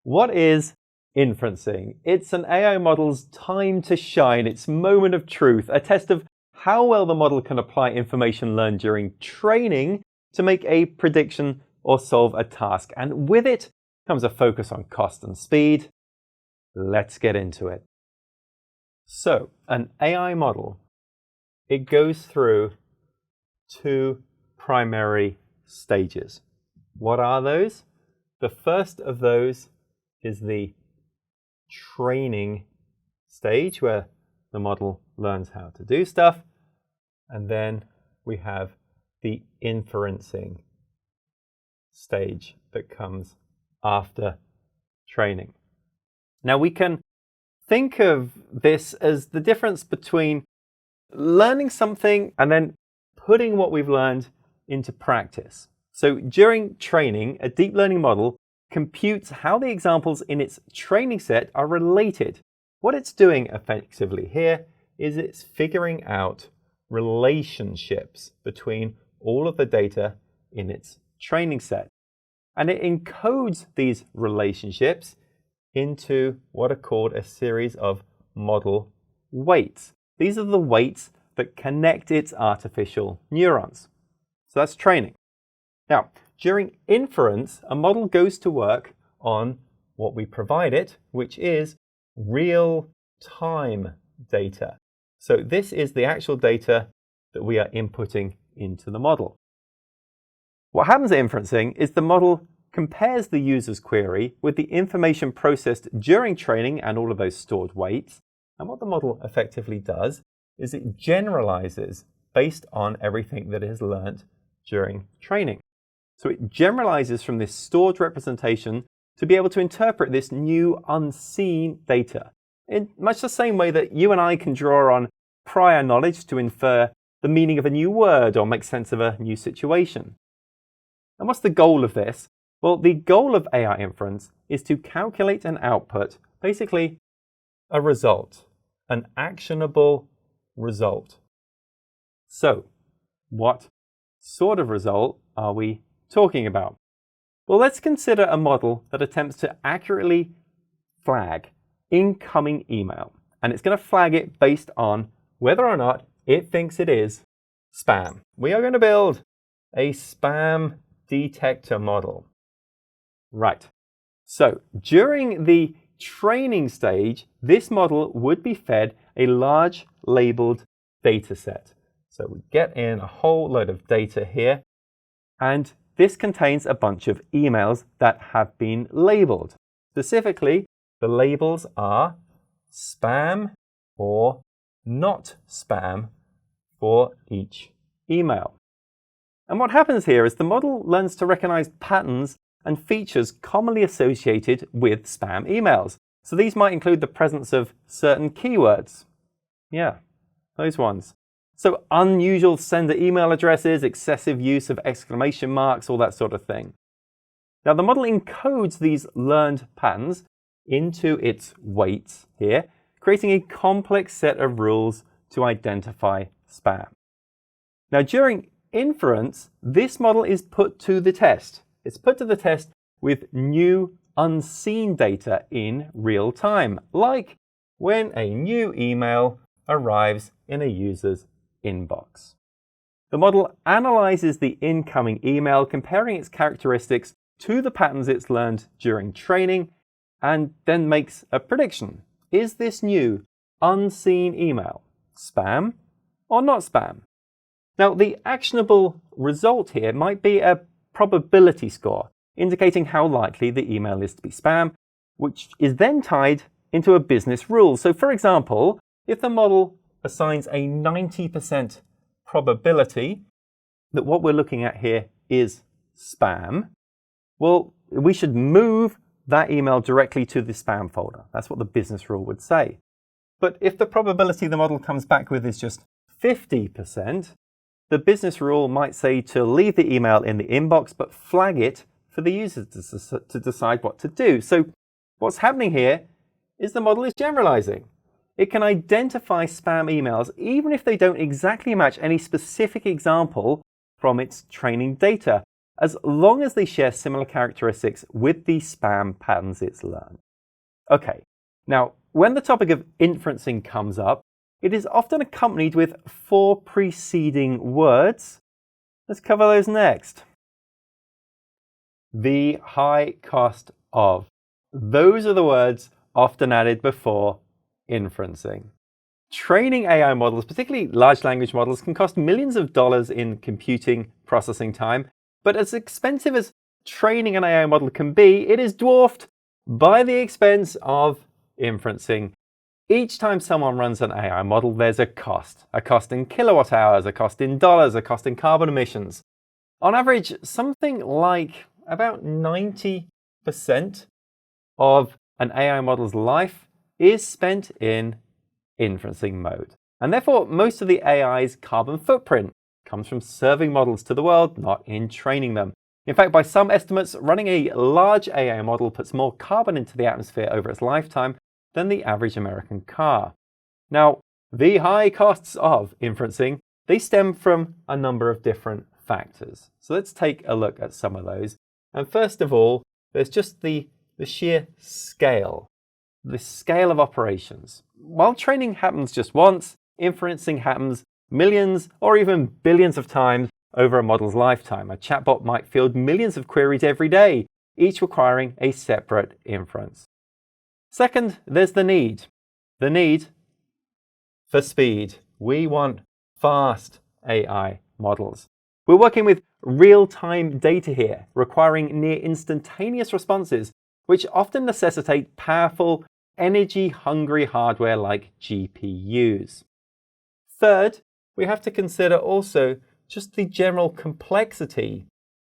What is inferencing? It's an AI model's time to shine, its moment of truth, a test of how well the model can apply information learned during training to make a prediction or solve a task. And with it comes a focus on cost and speed. Let's get into it. So, an AI model, it goes through two primary stages. What are those? The first of those is the training stage, where the model learns how to do stuff. And then we have the inferencing stage that comes after training. Now, we can think of this as the difference between learning something and then putting what we've learned into practice. So during training, a deep learning model computes how the examples in its training set are related. What it's doing effectively here is it's figuring out relationships between all of the data in its training set. And it encodes these relationships into what are called a series of model weights. These are the weights that connect its artificial neurons. So that's training. Now, during inference, a model goes to work on what we provide it, which is real-time data. So this is the actual data that we are inputting into the model. What happens at inferencing is the model compares the user's query with the information processed during training and all of those stored weights. And what the model effectively does is it generalizes based on everything that it has learned during training. So it generalizes from this stored representation to be able to interpret this new unseen data in much the same way that you and I can draw on prior knowledge to infer the meaning of a new word or make sense of a new situation. And what's the goal of this? Well, the goal of AI inference is to calculate and output basically a result, an actionable result. So, what sort of result are we talking about? Well, let's consider a model that attempts to accurately flag incoming email. And it's going to flag it based on whether or not it thinks it is spam. We are going to build a spam detector model. Right. So during the training stage, this model would be fed a large labeled data set. So we get in a whole load of data here, and this contains a bunch of emails that have been labeled. Specifically, the labels are spam or not spam for each email. And what happens here is the model learns to recognize patterns and features commonly associated with spam emails. So these might include the presence of certain keywords. Yeah, those ones. So unusual sender email addresses, excessive use of exclamation marks, all that sort of thing. Now the model encodes these learned patterns into its weights here, creating a complex set of rules to identify spam. Now during inference, this model is put to the test. It's put to the test with new unseen data in real time, like when a new email arrives in a user's inbox. The model analyzes the incoming email, comparing its characteristics to the patterns it's learned during training, and then makes a prediction. Is this new unseen email spam or not spam? Now, the actionable result here might be a probability score, indicating how likely the email is to be spam, which is then tied into a business rule. So for example, if the model assigns a 90% probability that what we're looking at here is spam, well, we should move that email directly to the spam folder. That's what the business rule would say. But if the probability the model comes back with is just 50%, the business rule might say to leave the email in the inbox, but flag it for the user to decide what to do. So what's happening here is the model is generalizing. It can identify spam emails even if they don't exactly match any specific example from its training data. as long as they share similar characteristics with the spam patterns it's learned. Okay, now when the topic of inferencing comes up, it is often accompanied with 4 preceding words. Let's cover those next. The high cost of. Those are the words often added before inferencing. Training AI models, particularly large language models, can cost millions of dollars in computing processing time, but as expensive as training an AI model can be, it is dwarfed by the expense of inferencing. Each time someone runs an AI model, there's a cost in kilowatt hours, a cost in dollars, a cost in carbon emissions. On average, something like about 90% of an AI model's life is spent in inferencing mode. And therefore, most of the AI's carbon footprint comes from serving models to the world, not in training them. In fact, by some estimates, running a large AI model puts more carbon into the atmosphere over its lifetime than the average American car. Now, the high costs of inferencing, they stem from a number of different factors. So let's take a look at some of those. And first of all, there's just the sheer scale, the scale of operations. While training happens just once, inferencing happens millions or even billions of times over a model's lifetime. A chatbot might field millions of queries every day, each requiring a separate inference. Second, there's the need for speed. We want fast AI models. We're working with real-time data here, requiring near instantaneous responses, which often necessitate powerful, energy-hungry hardware like GPUs. Third, we have to consider also just the general complexity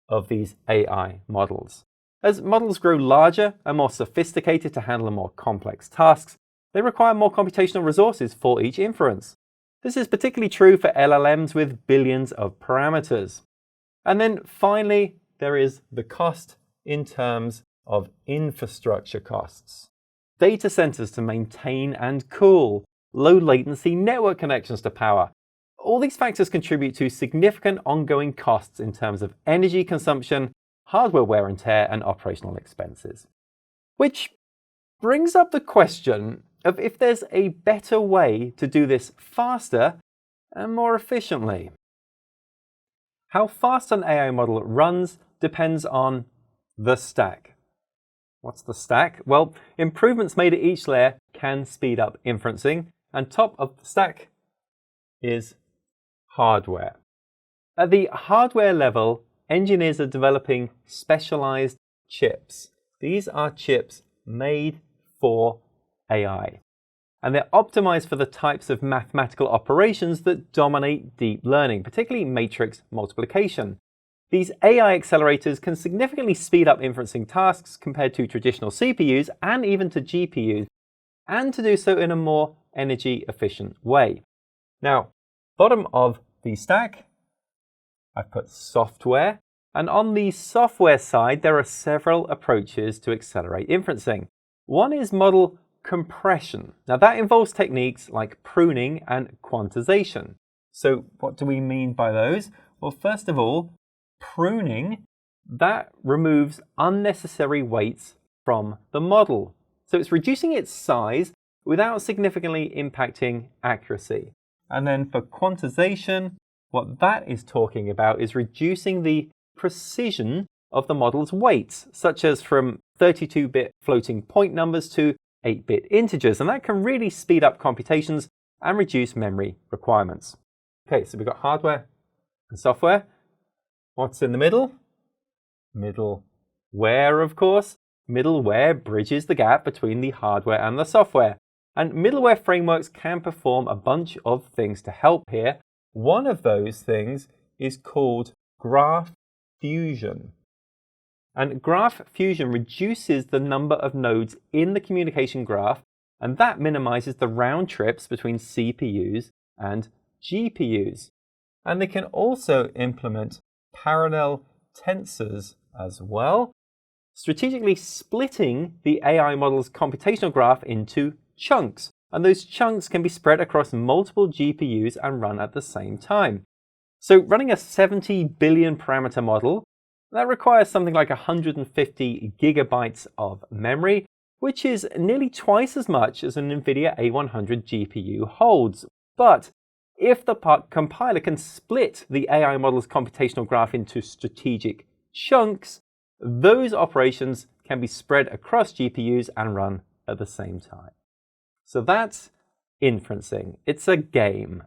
of these AI models. As models grow larger and more sophisticated to handle more complex tasks, they require more computational resources for each inference. This is particularly true for LLMs with billions of parameters. And then finally, there is the cost in terms of infrastructure costs. Data centers to maintain and cool, low latency network connections to power. All these factors contribute to significant ongoing costs in terms of energy consumption, hardware wear and tear, and operational expenses. Which brings up the question of if there's a better way to do this faster and more efficiently. How fast an AI model runs depends on the stack. What's the stack? Well, improvements made at each layer can speed up inferencing, and top of the stack is hardware. At the hardware level, engineers are developing specialized chips. These are chips made for AI, and they're optimized for the types of mathematical operations that dominate deep learning, particularly matrix multiplication. These AI accelerators can significantly speed up inferencing tasks compared to traditional CPUs and even to GPUs, and to do so in a more energy efficient way. Now, bottom of the stack, I've put software, and on the software side, there are several approaches to accelerate inferencing. One is model compression. Now that involves techniques like pruning and quantization. So what do we mean by those? Well, first of all, pruning, that removes unnecessary weights from the model. So it's reducing its size without significantly impacting accuracy. And then for quantization, what that is talking about is reducing the precision of the model's weights, such as from 32-bit floating point numbers to 8-bit integers, and that can really speed up computations and reduce memory requirements. Okay, so we've got hardware and software. What's in the middle? Middleware, of course. Middleware bridges the gap between the hardware and the software. And middleware frameworks can perform a bunch of things to help here. One of those things is called Graph Fusion. And Graph Fusion reduces the number of nodes in the communication graph, and that minimizes the round trips between CPUs and GPUs. And they can also implement parallel tensors as well, strategically splitting the AI model's computational graph into chunks. And those chunks can be spread across multiple GPUs and run at the same time. So running a 70 billion parameter model, That requires something like 150 gigabytes of memory, which is nearly twice as much as an NVIDIA A100 GPU holds. But if the compiler can split the AI model's computational graph into strategic chunks, those operations can be spread across GPUs and run at the same time. So that's inferencing. It's a game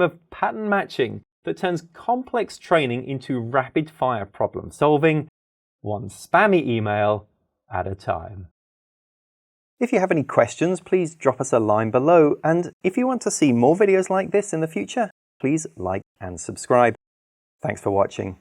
of pattern matching that turns complex training into rapid-fire problem solving, one spammy email at a time. If you have any questions, please drop us a line below, and if you want to see more videos like this in the future, please like and subscribe. Thanks for watching.